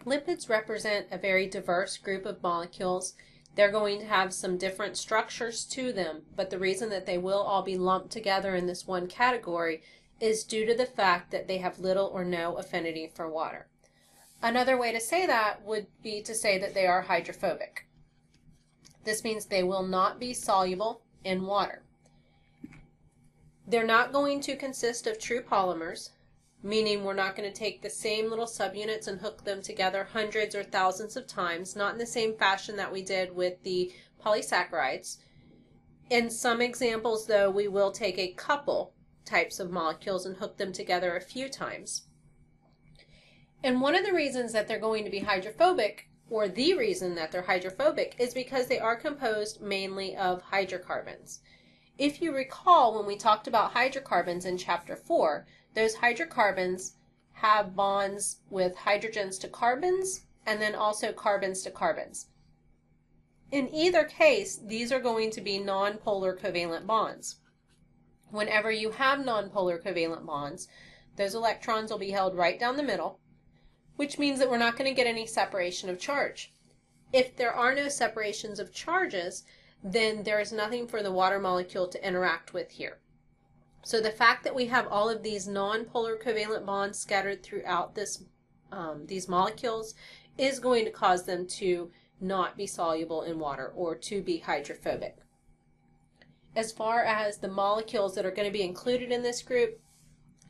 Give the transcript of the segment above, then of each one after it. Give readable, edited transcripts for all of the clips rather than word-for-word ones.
Lipids represent a very diverse group of molecules. They're going to have some different structures to them, but the reason that they will all be lumped together in this one category is due to the fact that they have little or no affinity for water. Another way to say that would be to say that they are hydrophobic. This means they will not be soluble in water. They're not going to consist of true polymers, meaning we're not going to take the same little subunits and hook them together hundreds or thousands of times, not in the same fashion that we did with the polysaccharides. In some examples, though, we will take a couple types of molecules and hook them together a few times. And one of the reasons that they're going to be hydrophobic, or the reason that they're hydrophobic, is because they are composed mainly of hydrocarbons. If you recall, when we talked about hydrocarbons in Chapter 4, those hydrocarbons have bonds with hydrogens to carbons and then also carbons to carbons. In either case, these are going to be nonpolar covalent bonds. Whenever you have nonpolar covalent bonds, those electrons will be held right down the middle, which means that we're not going to get any separation of charge. If there are no separations of charges, then there is nothing for the water molecule to interact with here. So the fact that we have all of these nonpolar covalent bonds scattered throughout these molecules is going to cause them to not be soluble in water or to be hydrophobic. As far as the molecules that are going to be included in this group,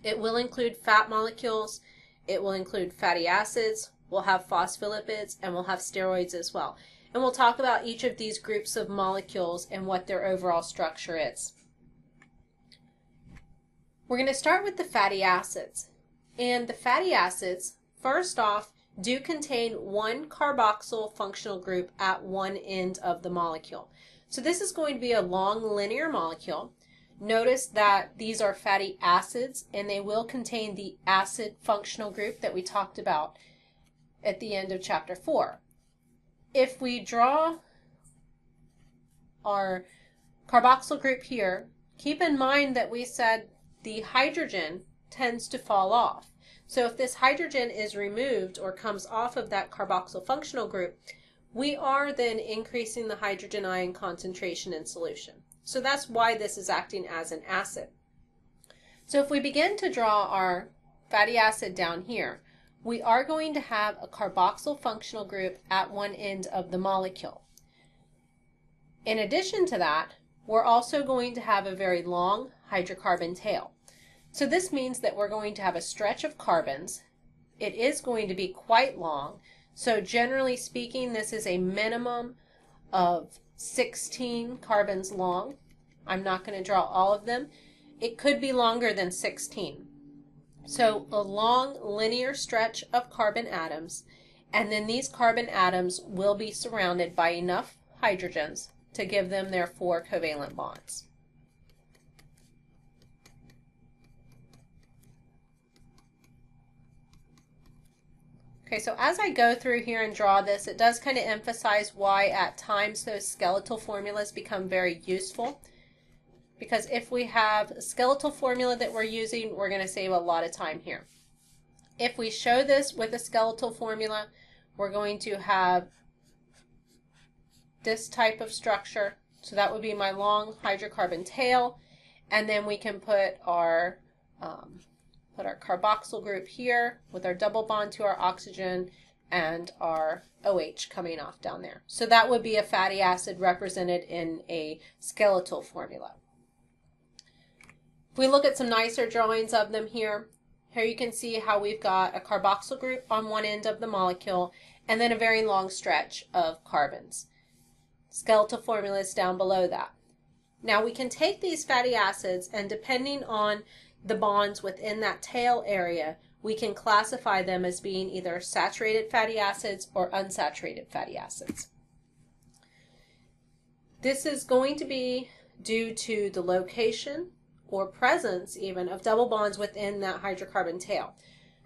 it will include fat molecules, it will include fatty acids, we'll have phospholipids, and we'll have steroids as well. And we'll talk about each of these groups of molecules and what their overall structure is. We're going to start with the fatty acids. And the fatty acids, first off, do contain one carboxyl functional group at one end of the molecule. So this is going to be a long linear molecule. Notice that these are fatty acids and they will contain the acid functional group that we talked about at the end of Chapter 4. If we draw our carboxyl group here, keep in mind that we said the hydrogen tends to fall off. So if this hydrogen is removed or comes off of that carboxyl functional group, we are then increasing the hydrogen ion concentration in solution. So that's why this is acting as an acid. So if we begin to draw our fatty acid down here, we are going to have a carboxyl functional group at one end of the molecule. In addition to that, we're also going to have a very long hydrocarbon tail. So this means that we're going to have a stretch of carbons. It is going to be quite long. So generally speaking, this is a minimum of 16 carbons long. I'm not going to draw all of them. It could be longer than 16. So a long linear stretch of carbon atoms, and then these carbon atoms will be surrounded by enough hydrogens to give them their 4 covalent bonds. Okay, so as I go through here and draw this, it does kind of emphasize why at times those skeletal formulas become very useful. Because if we have a skeletal formula that we're using, we're going to save a lot of time here. If we show this with a skeletal formula, we're going to have this type of structure. So that would be my long hydrocarbon tail, and then we can put our carboxyl group here with our double bond to our oxygen and our OH coming off down there. So that would be a fatty acid represented in a skeletal formula. If we look at some nicer drawings of them here, you can see how we've got a carboxyl group on one end of the molecule and then a very long stretch of carbons. Skeletal formula is down below that. Now we can take these fatty acids, and depending on the bonds within that tail area, we can classify them as being either saturated fatty acids or unsaturated fatty acids. This is going to be due to the location or presence even of double bonds within that hydrocarbon tail.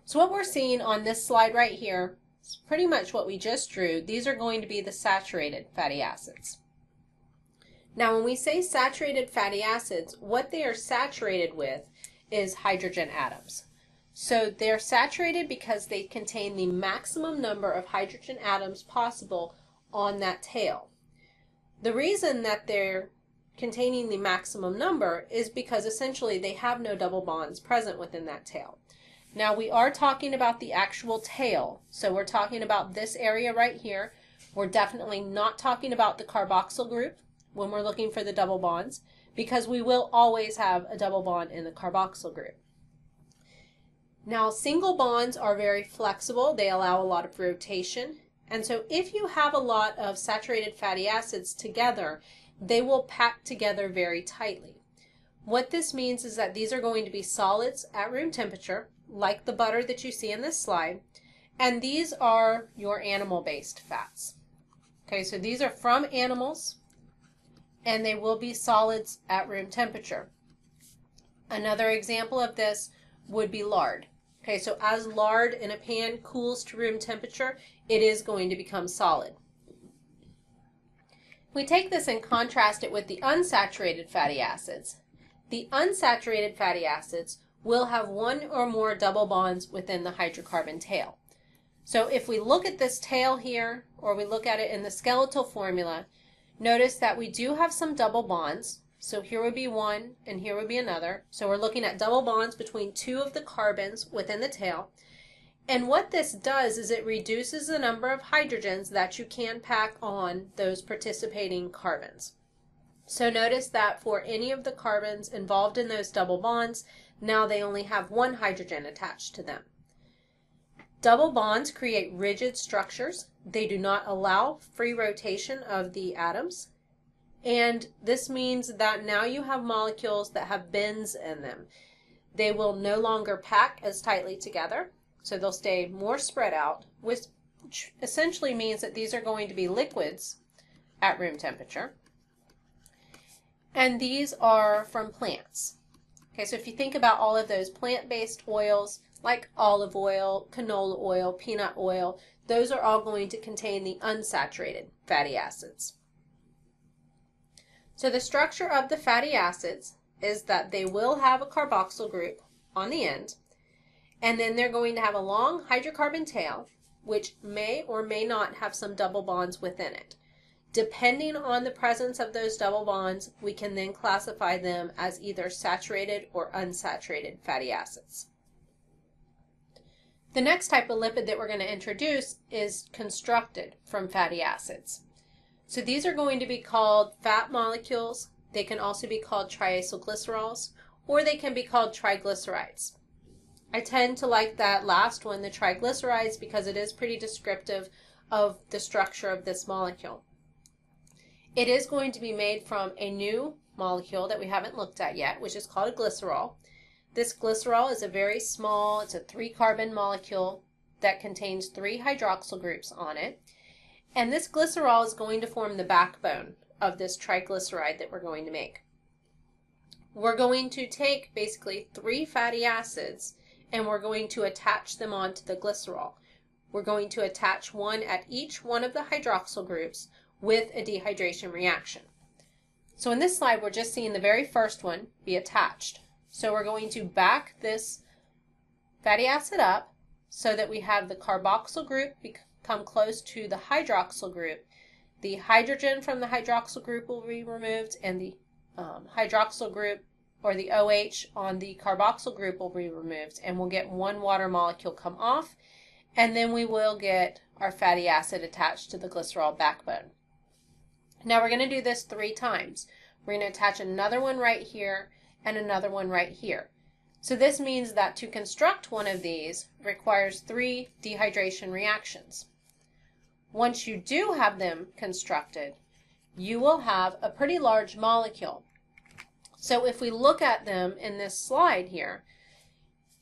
So what we're seeing on this slide right here is pretty much what we just drew. These are going to be the saturated fatty acids. Now when we say saturated fatty acids, what they are saturated with is hydrogen atoms. So they're saturated because they contain the maximum number of hydrogen atoms possible on that tail. The reason that they're containing the maximum number is because essentially they have no double bonds present within that tail. Now we are talking about the actual tail, so we're talking about this area right here. We're definitely not talking about the carboxyl group when we're looking for the double bonds, because we will always have a double bond in the carboxyl group. Now single bonds are very flexible. They allow a lot of rotation, and so if you have a lot of saturated fatty acids together, they will pack together very tightly. What this means is that these are going to be solids at room temperature, like the butter that you see in this slide, and these are your animal-based fats. Okay, so these are from animals, and they will be solids at room temperature. Another example of this would be lard. Okay, so as lard in a pan cools to room temperature, it is going to become solid. We take this and contrast it with the unsaturated fatty acids. The unsaturated fatty acids will have one or more double bonds within the hydrocarbon tail. So if we look at this tail here, or we look at it in the skeletal formula, notice that we do have some double bonds. So here would be one, and here would be another. So we're looking at double bonds between two of the carbons within the tail. And what this does is it reduces the number of hydrogens that you can pack on those participating carbons. So notice that for any of the carbons involved in those double bonds, now they only have one hydrogen attached to them. Double bonds create rigid structures. They do not allow free rotation of the atoms. And this means that now you have molecules that have bends in them. They will no longer pack as tightly together, so they'll stay more spread out, which essentially means that these are going to be liquids at room temperature. And these are from plants. Okay, so if you think about all of those plant-based oils, like olive oil, canola oil, peanut oil, those are all going to contain the unsaturated fatty acids. So the structure of the fatty acids is that they will have a carboxyl group on the end, and then they're going to have a long hydrocarbon tail, which may or may not have some double bonds within it. Depending on the presence of those double bonds, we can then classify them as either saturated or unsaturated fatty acids. The next type of lipid that we're going to introduce is constructed from fatty acids. So these are going to be called fat molecules. They can also be called triacylglycerols, or they can be called triglycerides. I tend to like that last one, the triglycerides, because it is pretty descriptive of the structure of this molecule. It is going to be made from a new molecule that we haven't looked at yet, which is called a glycerol. This glycerol is a very small, it's a 3-carbon molecule that contains 3 hydroxyl groups on it. And this glycerol is going to form the backbone of this triglyceride that we're going to make. We're going to take basically 3 fatty acids and we're going to attach them onto the glycerol. We're going to attach one at each one of the hydroxyl groups with a dehydration reaction. So in this slide, we're just seeing the very first one be attached. So we're going to back this fatty acid up so that we have the carboxyl group come close to the hydroxyl group. The hydrogen from the hydroxyl group will be removed, and the hydroxyl group, or the OH on the carboxyl group, will be removed, and we'll get one water molecule come off, and then we will get our fatty acid attached to the glycerol backbone. Now we're going to do this 3 times. We're going to attach another one right here and another one right here. So this means that to construct one of these requires 3 dehydration reactions. Once you do have them constructed, you will have a pretty large molecule. So if we look at them in this slide here,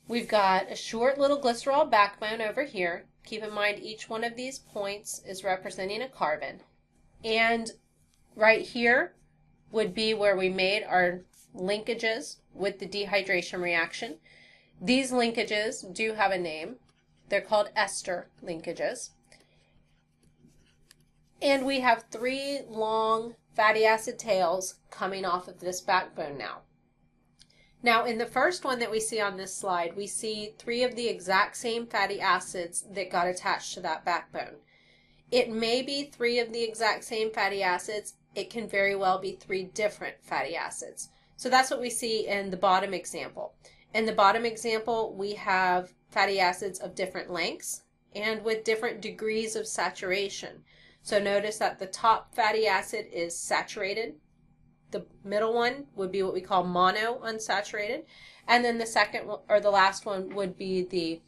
we've got a short little glycerol backbone over here. Keep in mind each one of these points is representing a carbon. And right here would be where we made our linkages with the dehydration reaction. These linkages do have a name. They're called ester linkages. And we have 3 long fatty acid tails coming off of this backbone now. Now, in the first one that we see on this slide, we see 3 of the exact same fatty acids that got attached to that backbone. It may be 3 of the exact same fatty acids. It can very well be 3 different fatty acids. So that's what we see in the bottom example. In the bottom example, we have fatty acids of different lengths and with different degrees of saturation. So notice that the top fatty acid is saturated. The middle one would be what we call monounsaturated, and then the second one, or the last one, would be the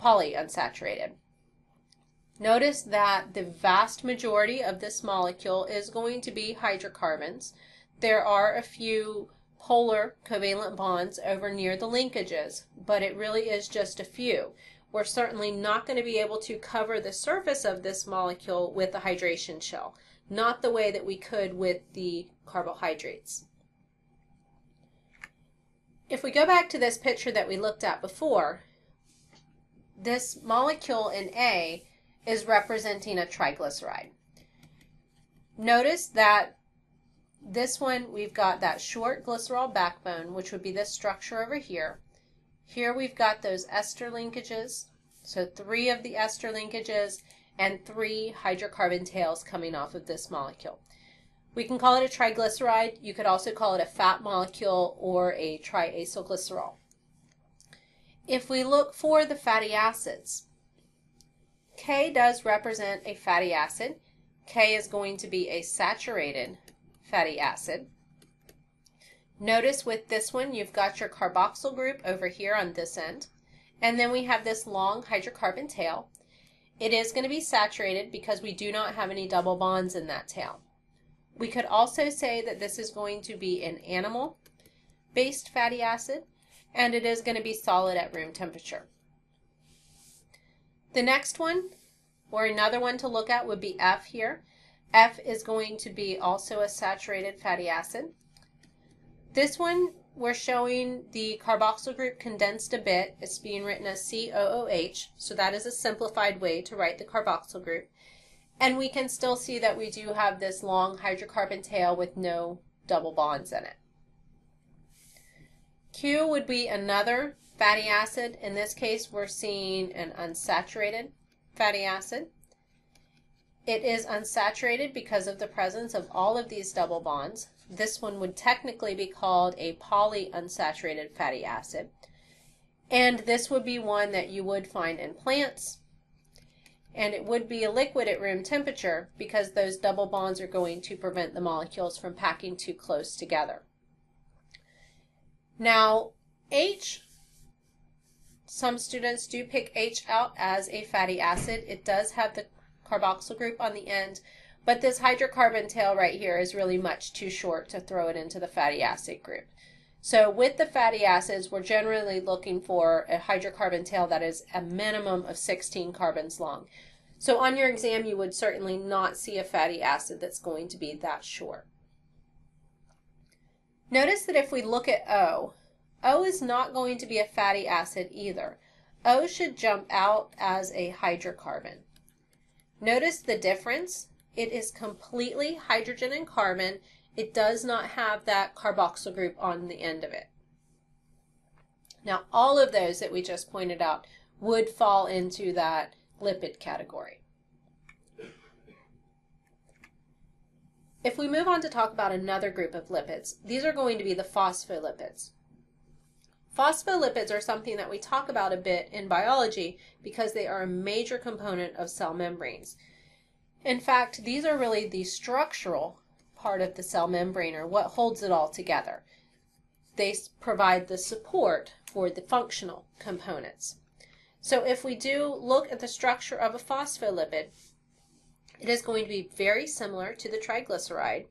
polyunsaturated. Notice that the vast majority of this molecule is going to be hydrocarbons. There are a few polar covalent bonds over near the linkages, but it really is just a few. We're certainly not going to be able to cover the surface of this molecule with a hydration shell, not the way that we could with the carbohydrates. If we go back to this picture that we looked at before, this molecule in A is representing a triglyceride. Notice that this one, we've got that short glycerol backbone, which would be this structure over here. Here we've got those ester linkages, so 3 of the ester linkages and 3 hydrocarbon tails coming off of this molecule. We can call it a triglyceride. You could also call it a fat molecule or a triacylglycerol. If we look for the fatty acids, K does represent a fatty acid. K is going to be a saturated fatty acid. Notice with this one, you've got your carboxyl group over here on this end, and then we have this long hydrocarbon tail. It is going to be saturated because we do not have any double bonds in that tail. We could also say that this is going to be an animal-based fatty acid, and it is going to be solid at room temperature. The next one, or another one to look at, would be F here. F is going to be also a saturated fatty acid. This one, we're showing the carboxyl group condensed a bit. It's being written as COOH, so that is a simplified way to write the carboxyl group. And we can still see that we do have this long hydrocarbon tail with no double bonds in it. Q would be another fatty acid. In this case, we're seeing an unsaturated fatty acid. It is unsaturated because of the presence of all of these double bonds. This one would technically be called a polyunsaturated fatty acid. And this would be one that you would find in plants. And it would be a liquid at room temperature because those double bonds are going to prevent the molecules from packing too close together. Now, H, some students do pick H out as a fatty acid. It does have the carboxyl group on the end, but this hydrocarbon tail right here is really much too short to throw it into the fatty acid group. So with the fatty acids, we're generally looking for a hydrocarbon tail that is a minimum of 16 carbons long. So on your exam, you would certainly not see a fatty acid that's going to be that short. Notice that if we look at O, O is not going to be a fatty acid either. O should jump out as a hydrocarbon. Notice the difference. It is completely hydrogen and carbon. It does not have that carboxyl group on the end of it. Now, all of those that we just pointed out would fall into that lipid category. If we move on to talk about another group of lipids, these are going to be the phospholipids. Phospholipids are something that we talk about a bit in biology because they are a major component of cell membranes. In fact, these are really the structural part of the cell membrane, or what holds it all together. They provide the support for the functional components. So if we do look at the structure of a phospholipid, it is going to be very similar to the triglyceride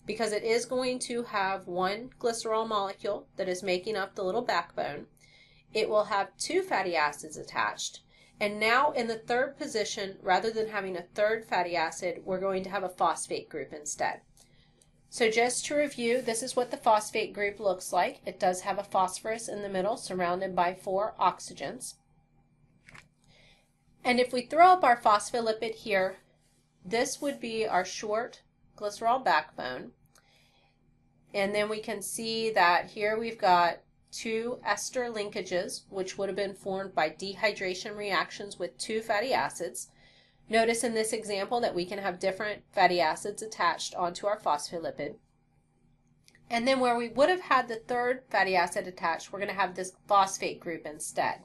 because it is going to have one glycerol molecule that is making up the little backbone. It will have 2 fatty acids attached. And now in the third position, rather than having a third fatty acid, we're going to have a phosphate group instead. So just to review, this is what the phosphate group looks like. It does have a phosphorus in the middle surrounded by 4 oxygens. And if we throw up our phospholipid here, this would be our short glycerol backbone. And then we can see that here we've got two ester linkages, which would have been formed by dehydration reactions with two fatty acids. Notice in this example that we can have different fatty acids attached onto our phospholipid. And then where we would have had the third fatty acid attached, we're going to have this phosphate group instead.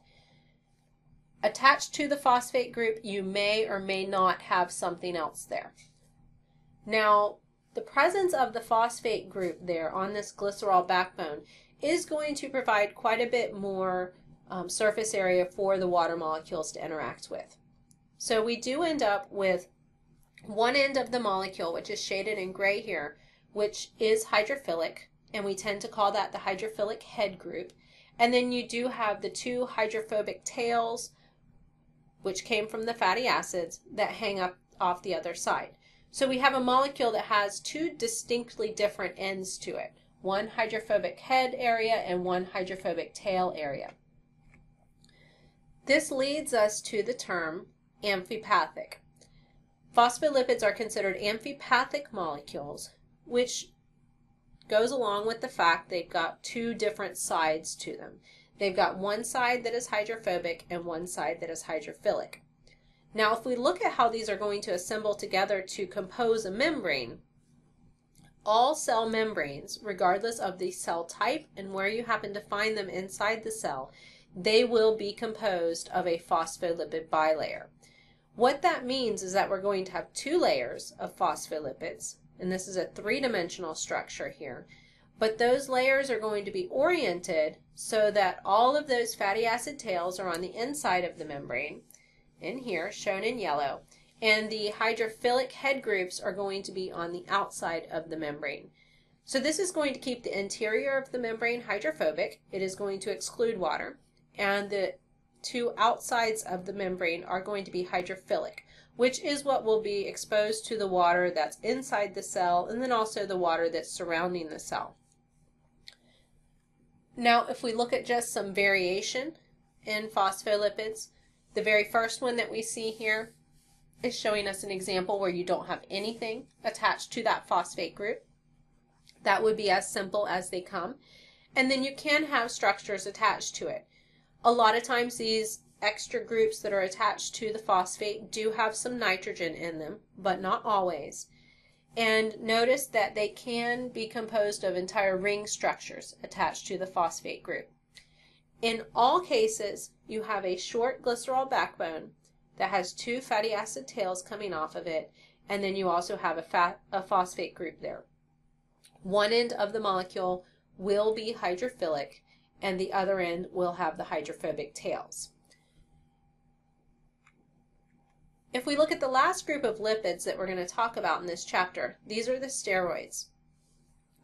Attached to the phosphate group, you may or may not have something else there. Now, the presence of the phosphate group there on this glycerol backbone is going to provide quite a bit more surface area for the water molecules to interact with. So we do end up with one end of the molecule, which is shaded in gray here, which is hydrophilic, and we tend to call that the hydrophilic head group. And then you do have the two hydrophobic tails, which came from the fatty acids, that hang up off the other side. So we have a molecule that has two distinctly different ends to it, one hydrophobic head area and one hydrophobic tail area. This leads us to the term amphipathic. Phospholipids are considered amphipathic molecules, which goes along with the fact they've got two different sides to them. They've got one side that is hydrophobic and one side that is hydrophilic. Now, if we look at how these are going to assemble together to compose a membrane, all cell membranes, regardless of the cell type and where you happen to find them inside the cell, they will be composed of a phospholipid bilayer. What that means is that we're going to have two layers of phospholipids, and this is a three-dimensional structure here, but those layers are going to be oriented so that all of those fatty acid tails are on the inside of the membrane, in here, shown in yellow, and the hydrophilic head groups are going to be on the outside of the membrane. So this is going to keep the interior of the membrane hydrophobic. It is going to exclude water, and the two outsides of the membrane are going to be hydrophilic, which is what will be exposed to the water that's inside the cell and then also the water that's surrounding the cell. Now, if we look at just some variation in phospholipids, the very first one that we see here is showing us an example where you don't have anything attached to that phosphate group. That would be as simple as they come. And then you can have structures attached to it. A lot of times these extra groups that are attached to the phosphate do have some nitrogen in them, but not always. And notice that they can be composed of entire ring structures attached to the phosphate group. In all cases, you have a short glycerol backbone that has two fatty acid tails coming off of it, and then you also have a phosphate group there. One end of the molecule will be hydrophilic, and the other end will have the hydrophobic tails. If we look at the last group of lipids that we're going to talk about in this chapter, these are the steroids.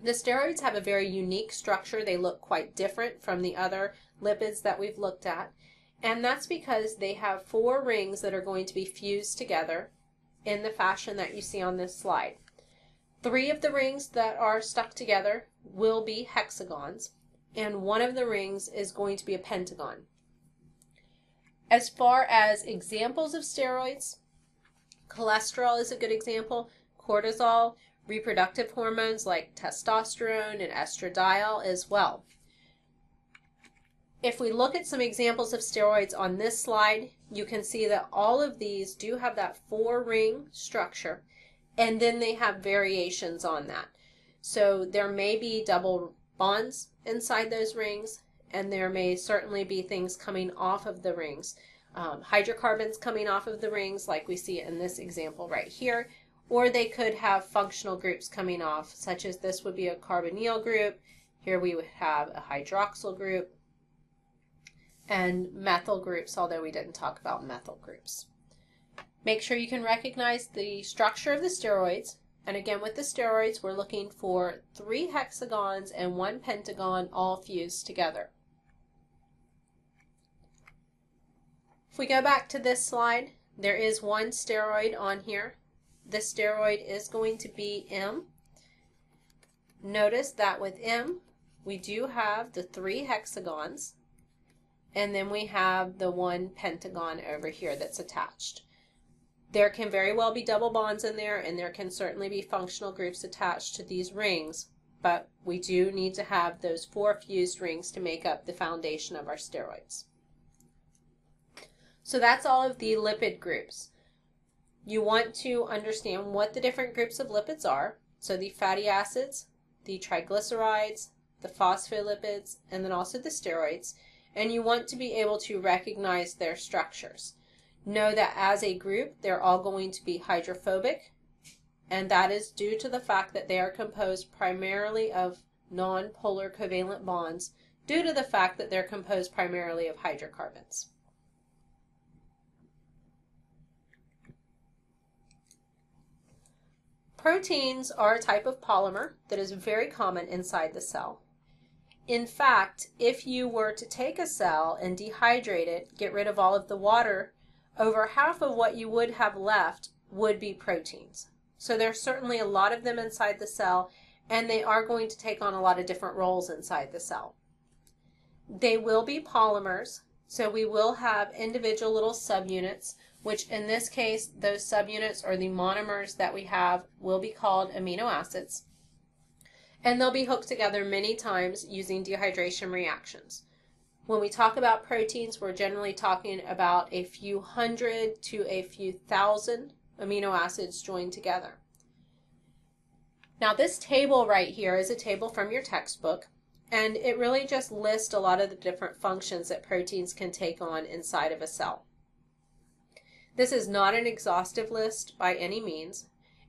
The steroids have a very unique structure. They look quite different from the other lipids that we've looked at, and that's because they have four rings that are going to be fused together in the fashion that you see on this slide. Three of the rings that are stuck together will be hexagons, and one of the rings is going to be a pentagon. As far as examples of steroids, cholesterol is a good example, cortisol, reproductive hormones like testosterone and estradiol as well. If we look at some examples of steroids on this slide, you can see that all of these do have that four-ring structure, and then they have variations on that. So there may be double bonds inside those rings, and there may certainly be things coming off of the rings. Hydrocarbons coming off of the rings like we see in this example right here, or they could have functional groups coming off, such as this would be a carbonyl group. Here we would have a hydroxyl group and methyl groups, although we didn't talk about methyl groups. Make sure you can recognize the structure of the steroids. And again, with the steroids, we're looking for 3 hexagons and 1 pentagon all fused together. If we go back to this slide, there is one steroid on here. This steroid is going to be M. Notice that with M, we do have the 3 hexagons, and then we have the 1 pentagon over here that's attached. There can very well be double bonds in there, and there can certainly be functional groups attached to these rings, but we do need to have those 4 fused rings to make up the foundation of our steroids. So that's all of the lipid groups. You want to understand what the different groups of lipids are. So the fatty acids, the triglycerides, the phospholipids, and then also the steroids. And you want to be able to recognize their structures. Know that as a group, they're all going to be hydrophobic, and that is due to the fact that they are composed primarily of non-polar covalent bonds due to the fact that they're composed primarily of hydrocarbons. Proteins are a type of polymer that is very common inside the cell. In fact, if you were to take a cell and dehydrate it, get rid of all of the water, over half of what you would have left would be proteins. So there's certainly a lot of them inside the cell, and they are going to take on a lot of different roles inside the cell. They will be polymers, so we will have individual little subunits, which in this case, those subunits or the monomers that we have will be called amino acids. And they'll be hooked together many times using dehydration reactions. When we talk about proteins, we're generally talking about a few hundred to a few thousand amino acids joined together. Now this table right here is a table from your textbook, and it really just lists a lot of the different functions that proteins can take on inside of a cell. This is not an exhaustive list by any means,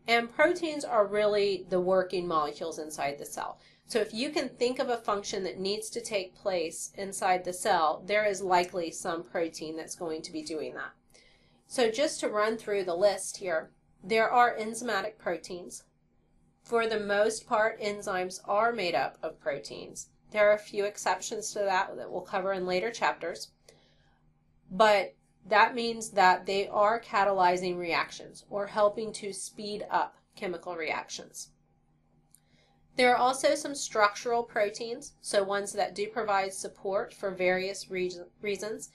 and proteins are really the working molecules inside the cell. So if you can think of a function that needs to take place inside the cell, there is likely some protein that's going to be doing that. So just to run through the list here, there are enzymatic proteins. For the most part, enzymes are made up of proteins. There are a few exceptions to that we'll cover in later chapters, but that means that they are catalyzing reactions or helping to speed up chemical reactions. There are also some structural proteins, so ones that do provide support for various reasons.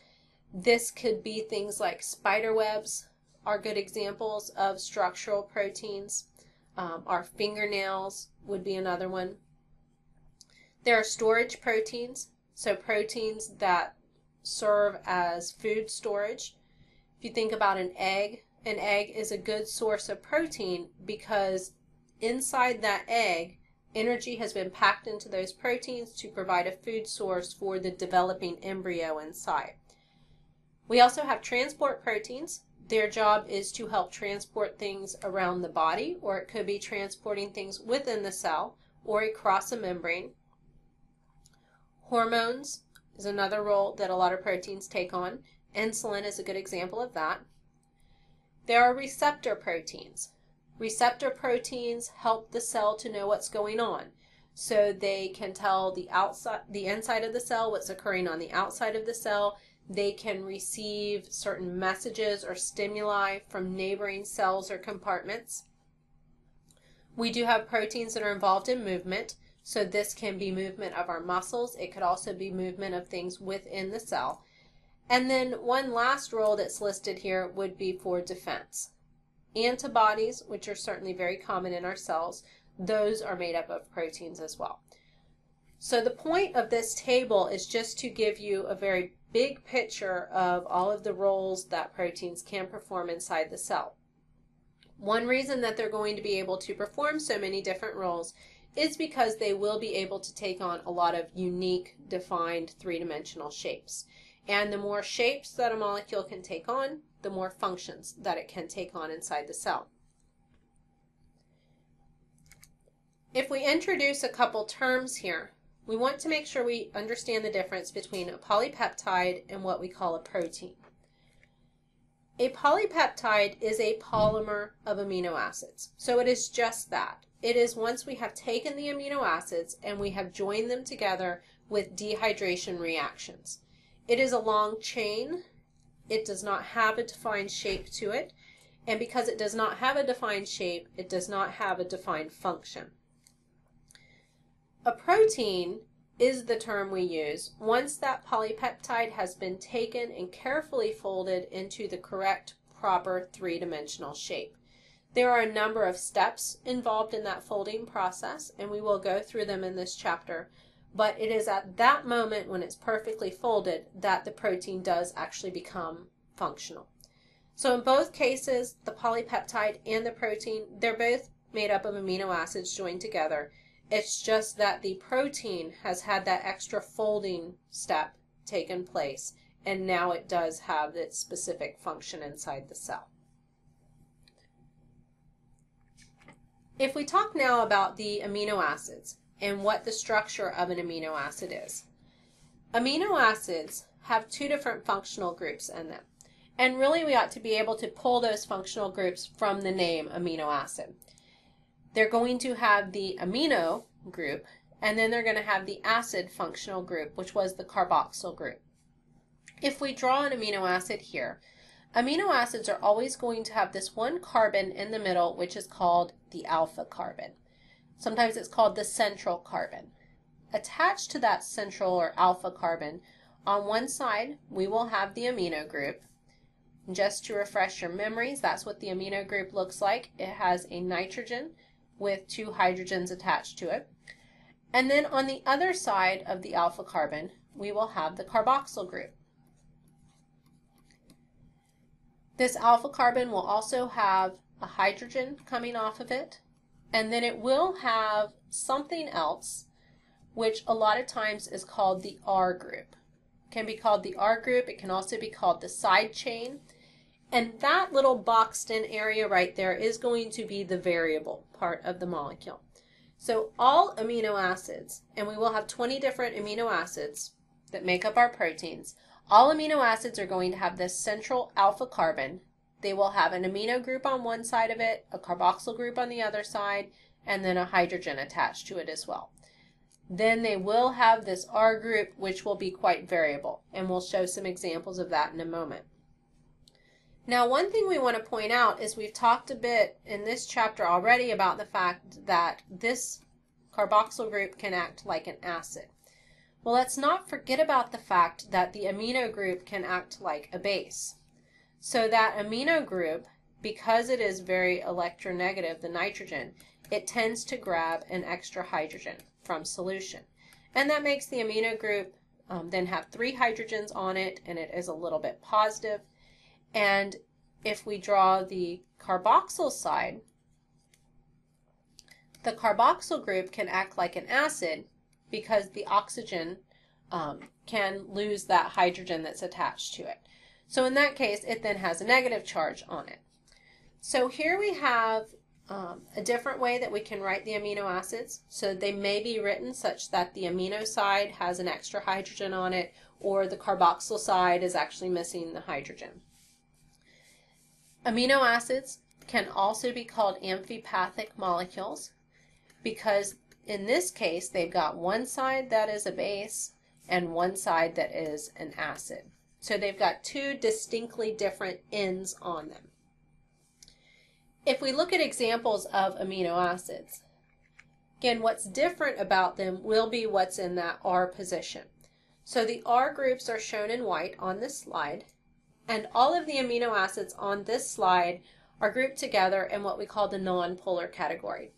This could be things like spider webs are good examples of structural proteins. Our fingernails would be another one. There are storage proteins, so proteins that serve as food storage. If you think about an egg is a good source of protein because inside that egg, energy has been packed into those proteins to provide a food source for the developing embryo inside. We also have transport proteins. Their job is to help transport things around the body, or it could be transporting things within the cell or across a membrane. Hormones is another role that a lot of proteins take on. Insulin is a good example of that. There are receptor proteins. Receptor proteins help the cell to know what's going on. So they can tell the inside of the cell what's occurring on the outside of the cell. They can receive certain messages or stimuli from neighboring cells or compartments. We do have proteins that are involved in movement. So this can be movement of our muscles. It could also be movement of things within the cell. And then one last role that's listed here would be for defense. Antibodies, which are certainly very common in our cells, those are made up of proteins as well. So the point of this table is just to give you a very big picture of all of the roles that proteins can perform inside the cell. One reason that they're going to be able to perform so many different roles is because they will be able to take on a lot of unique, defined three-dimensional shapes. And the more shapes that a molecule can take on, the more functions that it can take on inside the cell. If we introduce a couple terms here, we want to make sure we understand the difference between a polypeptide and what we call a protein. A polypeptide is a polymer of amino acids. So it is just that. It is once we have taken the amino acids and we have joined them together with dehydration reactions. It is a long chain. It does not have a defined shape to it. And because it does not have a defined shape, it does not have a defined function. A protein is the term we use once that polypeptide has been taken and carefully folded into the correct, proper three-dimensional shape. There are a number of steps involved in that folding process, and we will go through them in this chapter, but it is at that moment when it's perfectly folded that the protein does actually become functional. So in both cases, the polypeptide and the protein, they're both made up of amino acids joined together. It's just that the protein has had that extra folding step taken place, and now it does have its specific function inside the cell. If we talk now about the amino acids and what the structure of an amino acid is. Amino acids have two different functional groups in them. And really we ought to be able to pull those functional groups from the name amino acid. They're going to have the amino group, and then they're going to have the acid functional group, which was the carboxyl group. If we draw an amino acid here, amino acids are always going to have this one carbon in the middle, which is called the alpha carbon. Sometimes it's called the central carbon. Attached to that central or alpha carbon, on one side, we will have the amino group. Just to refresh your memories, that's what the amino group looks like. It has a nitrogen with two hydrogens attached to it. And then on the other side of the alpha carbon, we will have the carboxyl group. This alpha carbon will also have a hydrogen coming off of it, and then it will have something else, which a lot of times is called the R group. It can be called the R group. It can also be called the side chain. And that little boxed in area right there is going to be the variable part of the molecule. So all amino acids, and we will have 20 different amino acids that make up our proteins, all amino acids are going to have this central alpha carbon. They will have an amino group on one side of it, a carboxyl group on the other side, and then a hydrogen attached to it as well. Then they will have this R group, which will be quite variable, and we'll show some examples of that in a moment. Now, one thing we want to point out is we've talked a bit in this chapter already about the fact that this carboxyl group can act like an acid. Well, let's not forget about the fact that the amino group can act like a base. So that amino group, because it is very electronegative, the nitrogen, it tends to grab an extra hydrogen from solution. And that makes the amino group then have 3 hydrogens on it, and it is a little bit positive. And if we draw the carboxyl side, the carboxyl group can act like an acid because the oxygen can lose that hydrogen that's attached to it. So in that case, it then has a negative charge on it. So here we have a different way that we can write the amino acids. So they may be written such that the amino side has an extra hydrogen on it, or the carboxyl side is actually missing the hydrogen. Amino acids can also be called amphipathic molecules because in this case they've got one side that is a base and one side that is an acid. So they've got two distinctly different ends on them. If we look at examples of amino acids, again, what's different about them will be what's in that R position. So the R groups are shown in white on this slide, and all of the amino acids on this slide are grouped together in what we call the nonpolar category.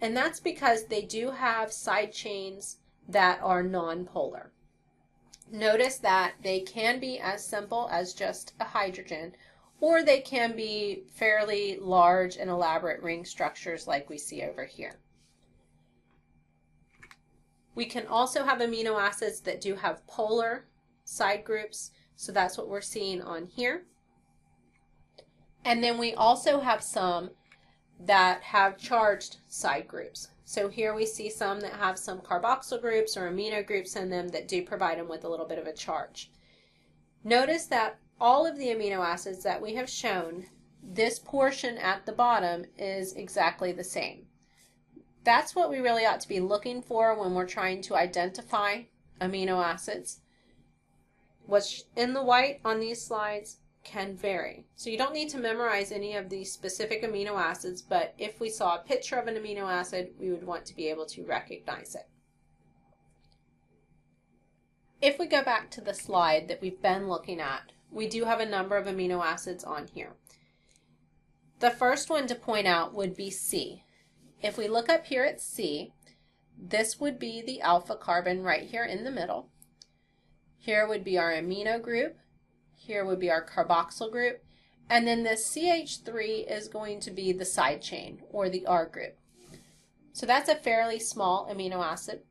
And that's because they do have side chains that are nonpolar. Notice that they can be as simple as just a hydrogen, or they can be fairly large and elaborate ring structures like we see over here. We can also have amino acids that do have polar side groups, so that's what we're seeing on here. And then we also have some that have charged side groups. So here we see some that have some carboxyl groups or amino groups in them that do provide them with a little bit of a charge. Notice that all of the amino acids that we have shown, this portion at the bottom is exactly the same. That's what we really ought to be looking for when we're trying to identify amino acids. What's in the white on these slides can vary. So you don't need to memorize any of these specific amino acids, but if we saw a picture of an amino acid, we would want to be able to recognize it. If we go back to the slide that we've been looking at, we do have a number of amino acids on here. The first one to point out would be C. If we look up here at C, this would be the alpha carbon right here in the middle. Here would be our amino group. Here would be our carboxyl group. And then this CH3 is going to be the side chain, or the R group. So that's a fairly small amino acid.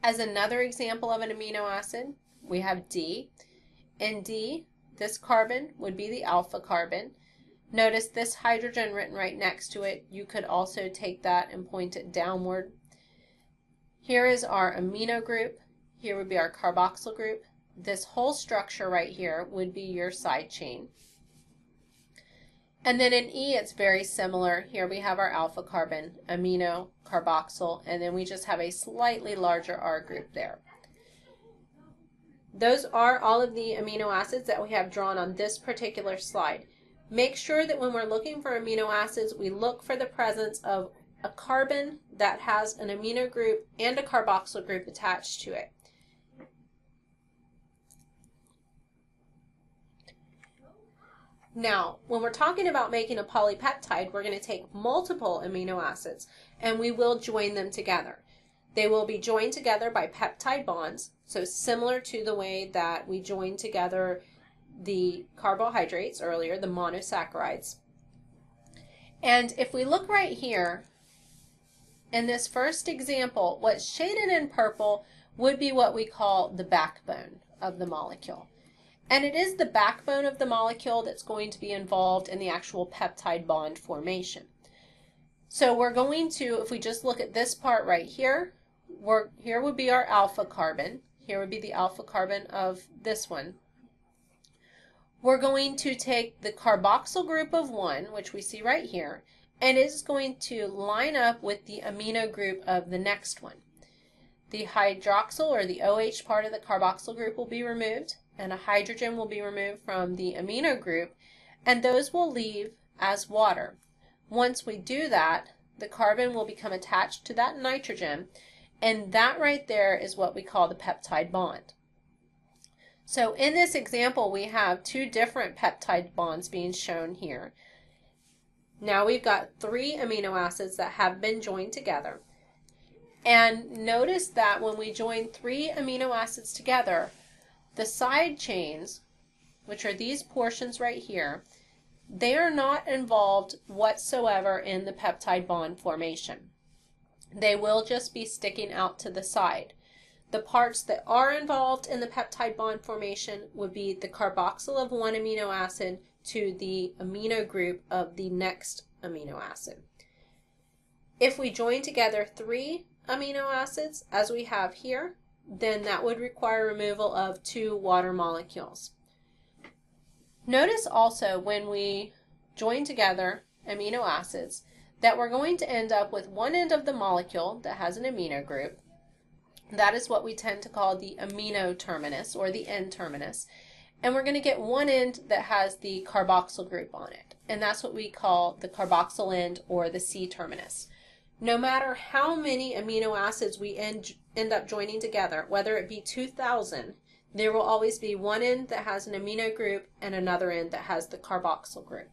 As another example of an amino acid, we have D. In D, this carbon would be the alpha carbon. Notice this hydrogen written right next to it. You could also take that and point it downward. Here is our amino group. Here would be our carboxyl group. This whole structure right here would be your side chain. And then in E, it's very similar. Here we have our alpha carbon, amino, carboxyl, and then we just have a slightly larger R group there. Those are all of the amino acids that we have drawn on this particular slide. Make sure that when we're looking for amino acids, we look for the presence of a carbon that has an amino group and a carboxyl group attached to it. Now, when we're talking about making a polypeptide, we're going to take multiple amino acids and we will join them together. They will be joined together by peptide bonds, so similar to the way that we joined together the carbohydrates earlier, the monosaccharides. And if we look right here, in this first example, what's shaded in purple would be what we call the backbone of the molecule. And it is the backbone of the molecule that's going to be involved in the actual peptide bond formation. So we're going to, if we just look at this part right here, here would be our alpha carbon. Here would be the alpha carbon of this one. We're going to take the carboxyl group of 1, which we see right here, and it is going to line up with the amino group of the next one. The hydroxyl or the OH part of the carboxyl group will be removed, and a hydrogen will be removed from the amino group, and those will leave as water. Once we do that, the carbon will become attached to that nitrogen, and that right there is what we call the peptide bond. So in this example, we have two different peptide bonds being shown here. Now we've got 3 amino acids that have been joined together. And notice that when we join 3 amino acids together, the side chains, which are these portions right here, they are not involved whatsoever in the peptide bond formation. They will just be sticking out to the side. The parts that are involved in the peptide bond formation would be the carboxyl of one amino acid to the amino group of the next amino acid. If we join together 3 amino acids, as we have here, then that would require removal of 2 water molecules. Notice also when we join together amino acids that we're going to end up with one end of the molecule that has an amino group. That is what we tend to call the amino terminus or the N-terminus. And we're going to get one end that has the carboxyl group on it. And that's what we call the carboxyl end or the C-terminus. No matter how many amino acids we end up joining together, whether it be 2,000, there will always be one end that has an amino group and another end that has the carboxyl group.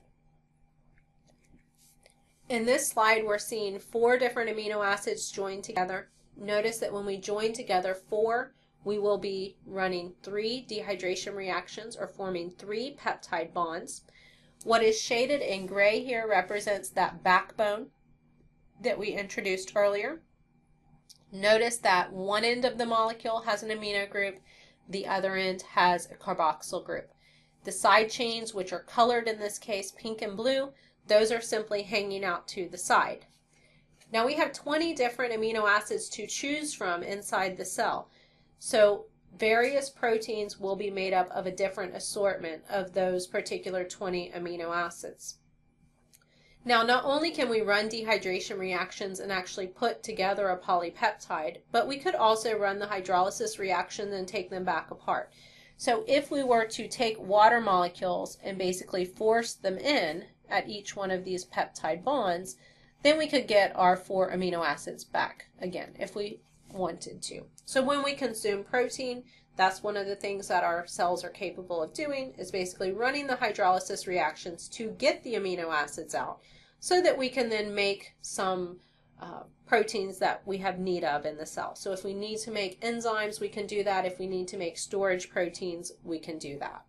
In this slide, we're seeing 4 different amino acids joined together. Notice that when we join together 4, we will be running 3 dehydration reactions or forming 3 peptide bonds. What is shaded in gray here represents that backbone that we introduced earlier. Notice that one end of the molecule has an amino group, the other end has a carboxyl group. The side chains, which are colored in this case pink and blue, those are simply hanging out to the side. Now we have 20 different amino acids to choose from inside the cell. So various proteins will be made up of a different assortment of those particular 20 amino acids. Now, not only can we run dehydration reactions and actually put together a polypeptide, but we could also run the hydrolysis reactions and take them back apart. So if we were to take water molecules and basically force them in at each one of these peptide bonds, then we could get our 4 amino acids back again if we wanted to. So when we consume protein, That's one of the things that our cells are capable of doing, is basically running the hydrolysis reactions to get the amino acids out so that we can then make some proteins that we have need of in the cell. So if we need to make enzymes, we can do that. If we need to make storage proteins, we can do that.